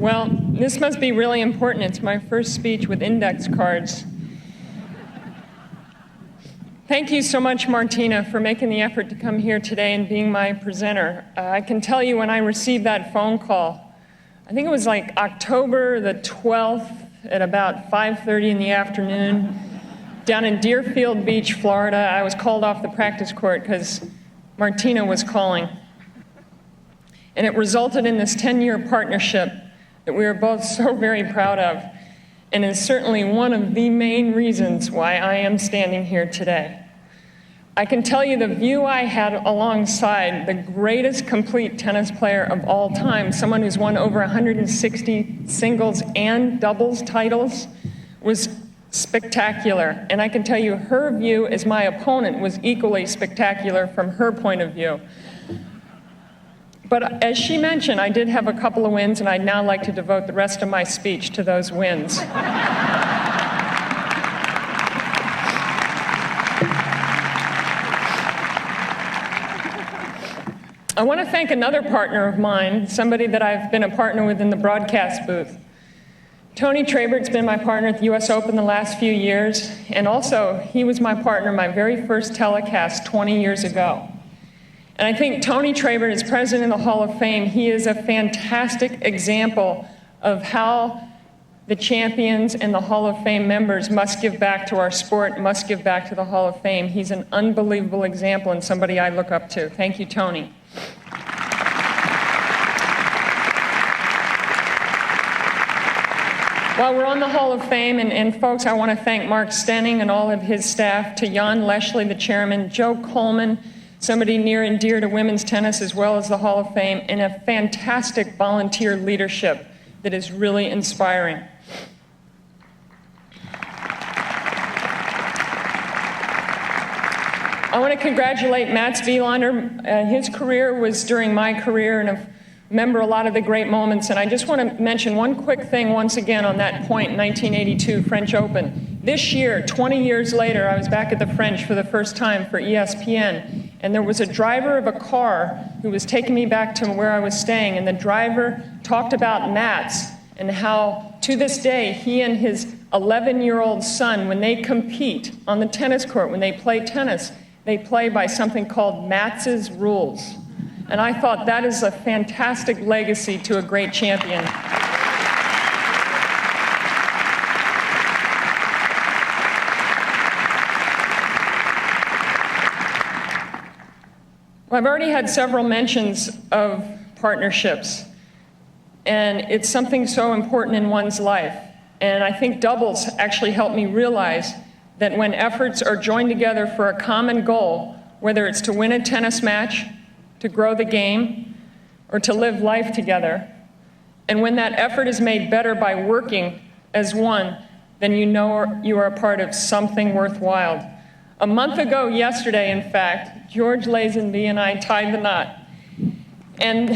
Well, this must be really important. It's my first speech with index cards. Thank you so much, Martina, for making the effort to come here today and being my presenter. I can tell you when I received that phone call, I think it was like October the 12th at about 5:30 in the afternoon, down in Deerfield Beach, Florida. I was called off the practice court because Martina was calling. And it resulted in this 10-year partnership that we are both so very proud of, and is certainly one of the main reasons why I am standing here today. I can tell you the view I had alongside the greatest complete tennis player of all time, someone who's won over 160 singles and doubles titles, was spectacular. And I can tell you her view as my opponent was equally spectacular from her point of view. But as she mentioned, I did have a couple of wins, and I'd now like to devote the rest of my speech to those wins. I want to thank another partner of mine, somebody that I've been a partner with in the broadcast booth. Tony Trabert's been my partner at the US Open the last few years, and also he was my partner my very first telecast 20 years ago. And I think Tony Trabert, as president of the Hall of Fame, he is a fantastic example of how the champions and the Hall of Fame members must give back to our sport, must give back to the Hall of Fame. He's an unbelievable example and somebody I look up to. Thank you, Tony. While we're on the Hall of Fame, and folks, I want to thank Mark Stenning and all of his staff, to Jan Leschly, the chairman, Joe Coleman, somebody near and dear to women's tennis as well as the Hall of Fame, and a fantastic volunteer leadership that is really inspiring. I want to congratulate Mats Wilander. His career was during my career, and I remember a lot of the great moments. And I just want to mention one quick thing once again on that point, 1982 French Open. This year, 20 years later, I was back at the French for the first time for ESPN, and there was a driver of a car who was taking me back to where I was staying, and the driver talked about Mats and how, to this day, he and his 11-year-old son, when they compete on the tennis court, when they play tennis, they play by something called Mats's rules. And I thought that is a fantastic legacy to a great champion. Well, I've already had several mentions of partnerships, and it's something so important in one's life. And I think doubles actually helped me realize that when efforts are joined together for a common goal, whether it's to win a tennis match, to grow the game, or to live life together, and when that effort is made better by working as one, then you know you are a part of something worthwhile. A month ago yesterday, in fact, George Lazenby and I tied the knot. And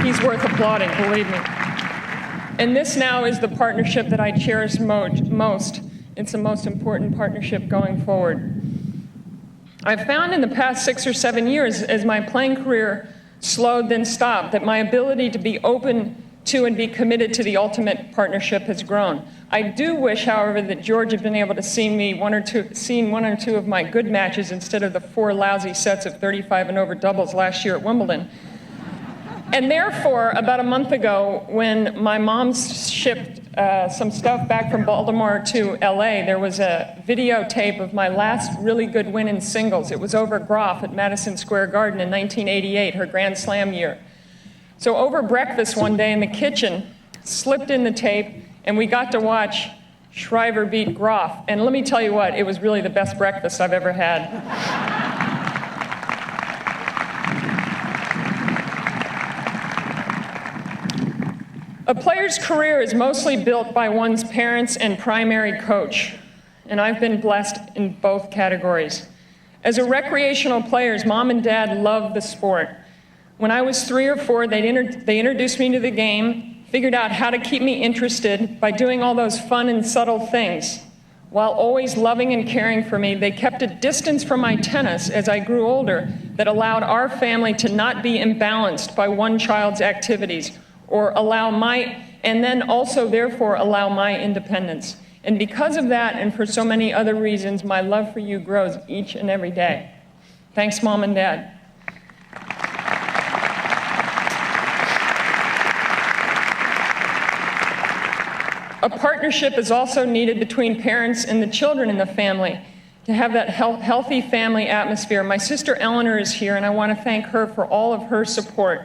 he's worth applauding, believe me. And this now is the partnership that I cherish most. It's the most important partnership going forward. I've found in the past 6 or 7 years, as my playing career slowed then stopped, that my ability to be open to and be committed to the ultimate partnership has grown. I do wish, however, that George had been able to see one or two of my good matches instead of the 4 lousy sets of 35 and over doubles last year at Wimbledon. And therefore, about a month ago, when my mom shipped some stuff back from Baltimore to LA, there was a videotape of my last really good win in singles. It was over Groff at Madison Square Garden in 1988, her Grand Slam year. So over breakfast one day in the kitchen, slipped in the tape, and we got to watch Shriver beat Groff. And let me tell you what, it was really the best breakfast I've ever had. A player's career is mostly built by one's parents and primary coach, and I've been blessed in both categories. As a recreational player, Mom and Dad loved the sport. When I was 3 or 4, they introduced me to the game, figured out how to keep me interested by doing all those fun and subtle things, While always loving and caring for me, they kept a distance from my tennis as I grew older that allowed our family to not be imbalanced by one child's activities and then also therefore allow my independence. And because of that, and for so many other reasons, my love for you grows each and every day. Thanks, Mom and Dad. A partnership is also needed between parents and the children in the family to have that healthy family atmosphere. My sister Eleanor is here, and I want to thank her for all of her support.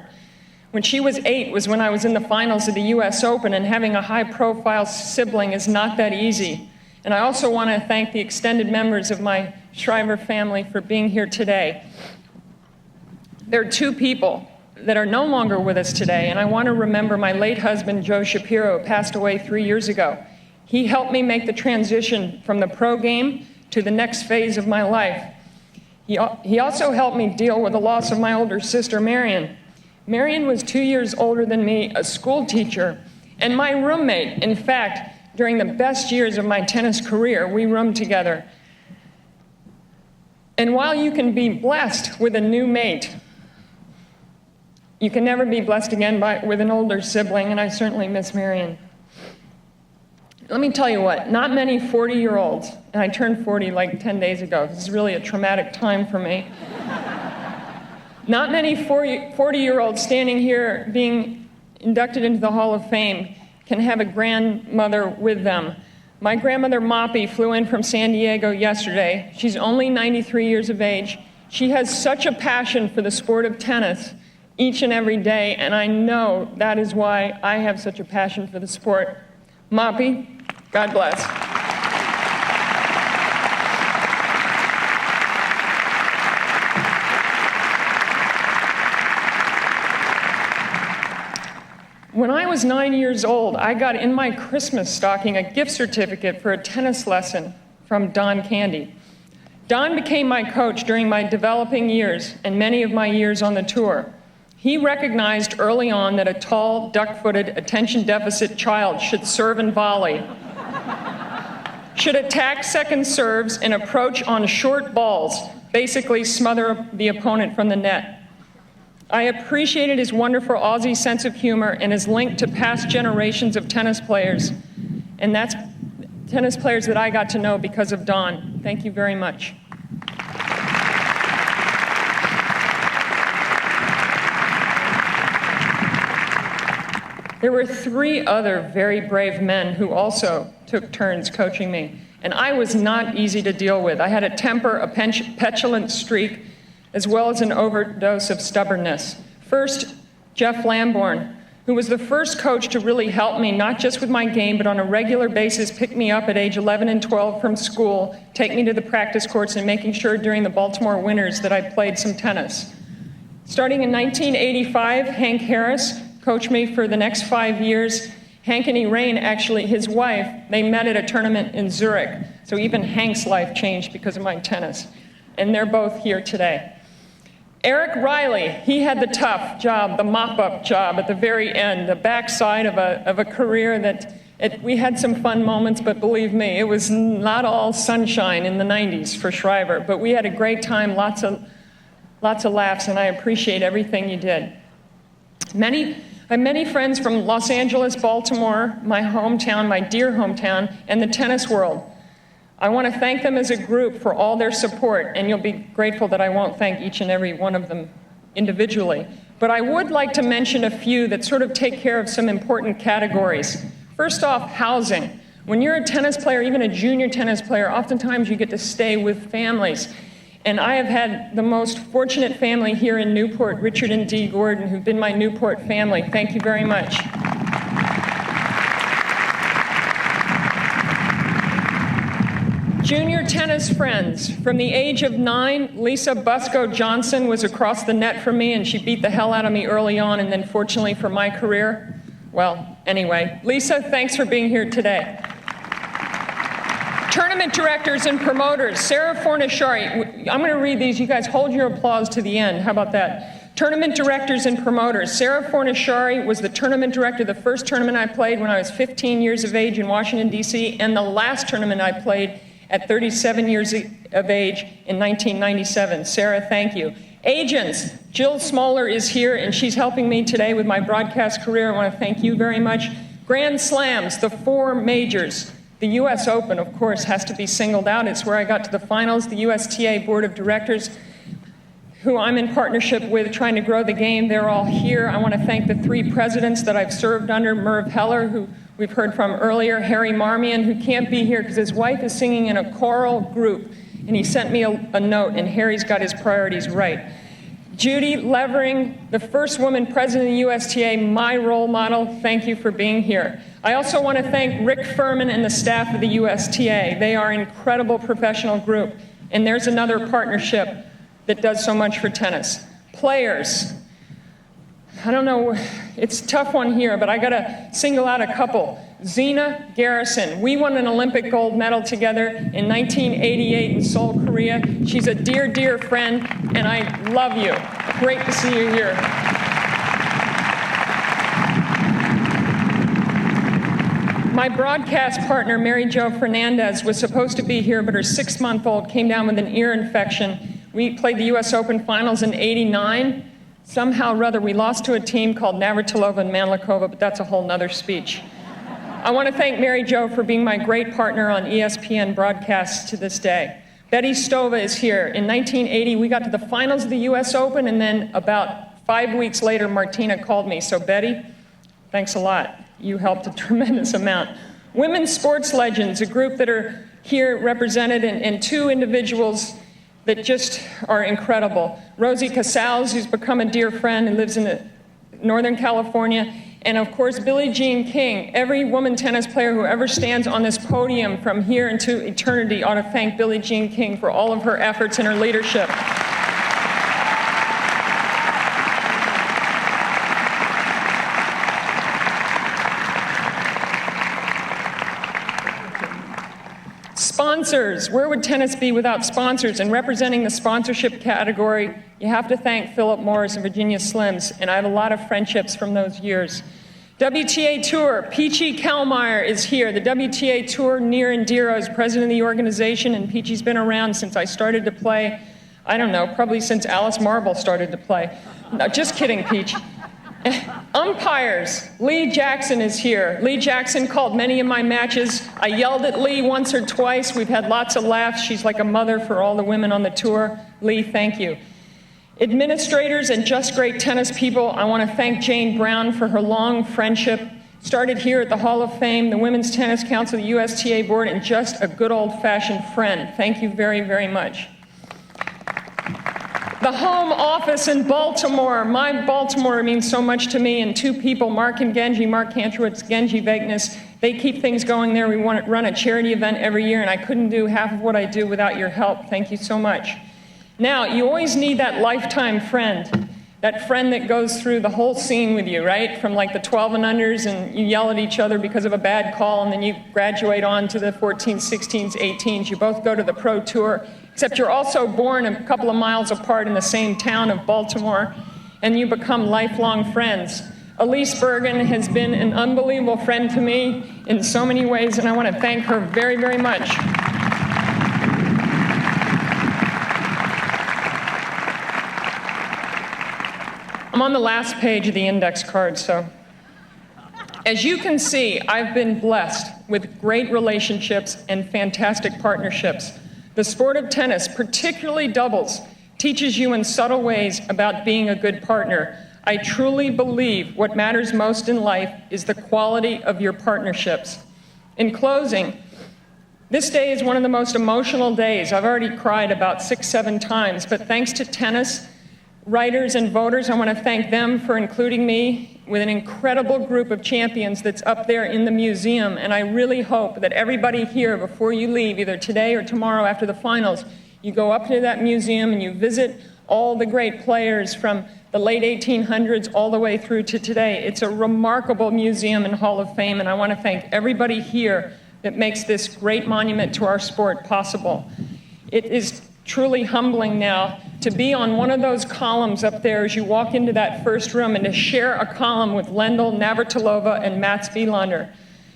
When she was 8 was when I was in the finals of the US Open, and having a high-profile sibling is not that easy. And I also want to thank the extended members of my Shriver family for being here today. There are 2 people that are no longer with us today, and I want to remember my late husband, Joe Shapiro, who passed away 3 years ago. He helped me make the transition from the pro game to the next phase of my life. He also helped me deal with the loss of my older sister, Marion. Marion was 2 years older than me, a school teacher, and my roommate. In fact, during the best years of my tennis career, we roomed together. And while you can be blessed with a new mate, you can never be blessed again with an older sibling, and I certainly miss Marion. Let me tell you what, not many 40-year-olds, and I turned 40 like 10 days ago. This is really a traumatic time for me. Not many 40-year-olds standing here being inducted into the Hall of Fame can have a grandmother with them. My grandmother, Moppy, flew in from San Diego yesterday. She's only 93 years of age. She has such a passion for the sport of tennis each and every day, and I know that is why I have such a passion for the sport. Moppy, God bless. When I was 9 years old, I got in my Christmas stocking a gift certificate for a tennis lesson from Don Candy. Don became my coach during my developing years and many of my years on the tour. He recognized early on that a tall, duck-footed, attention-deficit child should serve and volley, should attack second serves and approach on short balls, basically smother the opponent from the net. I appreciated his wonderful Aussie sense of humor and his link to past generations of tennis players, and that's tennis players that I got to know because of Don. Thank you very much. There were 3 other very brave men who also took turns coaching me, and I was not easy to deal with. I had a temper, a petulant streak, as well as an overdose of stubbornness. First, Jeff Lambourn, who was the first coach to really help me, not just with my game, but on a regular basis, pick me up at age 11 and 12 from school, take me to the practice courts, and making sure during the Baltimore Winters that I played some tennis. Starting in 1985, Hank Harris coached me for the next 5 years. Hank and Elaine, actually, his wife, they met at a tournament in Zurich. So even Hank's life changed because of my tennis. And they're both here today. Eric Riley, he had the tough job, the mop-up job at the very end, the backside of a career that we had some fun moments, but believe me, it was not all sunshine in the 90s for Shriver. But we had a great time, lots of laughs, and I appreciate everything you did. I have many friends from Los Angeles, Baltimore, my hometown, my dear hometown, and the tennis world. I want to thank them as a group for all their support, and you'll be grateful that I won't thank each and every one of them individually. But I would like to mention a few that sort of take care of some important categories. First off, housing. When you're a tennis player, even a junior tennis player, oftentimes you get to stay with families. And I have had the most fortunate family here in Newport, Richard and Dee Gordon, who've been my Newport family. Thank you very much. Junior tennis friends. From the age of 9, Lisa Busco Johnson was across the net from me, and she beat the hell out of me early on, and then fortunately for my career, well, anyway. Lisa, thanks for being here today. Tournament directors and promoters, Sarah Fornashari. I'm going to read these. You guys hold your applause to the end. How about that? Tournament directors and promoters. Sarah Fornashari was the tournament director, the first tournament I played when I was 15 years of age in Washington, D.C., and the last tournament I played at 37 years of age in 1997. Sarah, thank you. Agents, Jill Smoller is here, and she's helping me today with my broadcast career. I want to thank you very much. Grand Slams, the 4 majors. The U.S. Open, of course, has to be singled out. It's where I got to the finals. The USTA Board of Directors, who I'm in partnership with trying to grow the game, they're all here. I want to thank the 3 presidents that I've served under, Merv Heller, who we've heard from earlier, Harry Marmion, who can't be here because his wife is singing in a choral group, and he sent me a note, and Harry's got his priorities right. Judy Levering, the first woman president of the USTA, my role model, thank you for being here. I also want to thank Rick Furman and the staff of the USTA. They are an incredible professional group, and there's another partnership that does so much for tennis. Players, I don't know, it's a tough one here, but I gotta single out a couple. Zina Garrison, we won an Olympic gold medal together in 1988 in Seoul, Korea. She's a dear, dear friend, and I love you. Great to see you here. My broadcast partner, Mary Jo Fernandez, was supposed to be here, but her 6-month-old came down with an ear infection. We played the U.S. Open finals in '89. Somehow or other, we lost to a team called Navratilova and Manlikova, but that's a whole nother speech. I want to thank Mary Jo for being my great partner on ESPN broadcasts to this day. Betty Stova is here. In 1980, we got to the finals of the U.S. Open, and then about 5 weeks later, Martina called me. So Betty, thanks a lot. You helped a tremendous amount. Women's sports legends, a group that are here represented, and 2 individuals that just are incredible. Rosie Casals, who's become a dear friend and lives in Northern California, and of course, Billie Jean King. Every woman tennis player who ever stands on this podium from here into eternity ought to thank Billie Jean King for all of her efforts and her leadership. Sponsors, where would tennis be without sponsors? And representing the sponsorship category, you have to thank Philip Morris and Virginia Slims, and I have a lot of friendships from those years. WTA Tour, Peachy Kalmeyer is here. The WTA Tour, near and dear. I was president of the organization, and Peachy's been around since I started to play. I don't know, probably since Alice Marble started to play. No, just kidding, Peach. Umpires, Lee Jackson is here. Lee Jackson called many of my matches. I yelled at Lee once or twice. We've had lots of laughs. She's like a mother for all the women on the tour. Lee, thank you. Administrators and just great tennis people, I want to thank Jane Brown for her long friendship. Started here at the Hall of Fame, the Women's Tennis Council, the USTA Board, and just a good old-fashioned friend. Thank you very, very much. The home office in Baltimore. My Baltimore means so much to me, and 2 people, Mark and Genji, Mark Kantrowitz, Genji Vegas, they keep things going there. We run a charity event every year, and I couldn't do half of what I do without your help. Thank you so much. Now, you always need that lifetime friend, that friend that goes through the whole scene with you, right? From like the 12 and unders, and you yell at each other because of a bad call, and then you graduate on to the 14s, 16s, 18s. You both go to the pro tour, except you're also born a couple of miles apart in the same town of Baltimore, and you become lifelong friends. Elise Bergen has been an unbelievable friend to me in so many ways, and I want to thank her very, very much. I'm on the last page of the index card, so. As you can see, I've been blessed with great relationships and fantastic partnerships. The sport of tennis, particularly doubles, teaches you in subtle ways about being a good partner. I truly believe what matters most in life is the quality of your partnerships. In closing, this day is one of the most emotional days. I've already cried about 6, 7 times, but thanks to tennis, writers and voters, I want to thank them for including me with an incredible group of champions that's up there in the museum. And I really hope that everybody here, before you leave, either today or tomorrow after the finals, you go up to that museum and you visit all the great players from the late 1800s all the way through to today. It's a remarkable museum and Hall of Fame, and I want to thank everybody here that makes this great monument to our sport possible. It is truly humbling now to be on one of those columns up there as you walk into that first room and to share a column with Lendl Navratilova and Mats Wilander.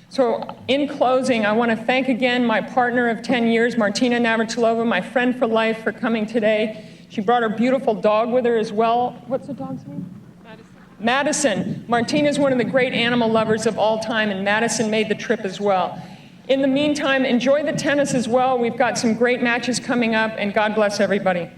So in closing, I want to thank again my partner of 10 years, Martina Navratilova, my friend for life, for coming today. She brought her beautiful dog with her as well. What's the dog's name? Madison. Martina's one of the great animal lovers of all time, and Madison made the trip as well. In the meantime, enjoy the tennis as well. We've got some great matches coming up, and God bless everybody.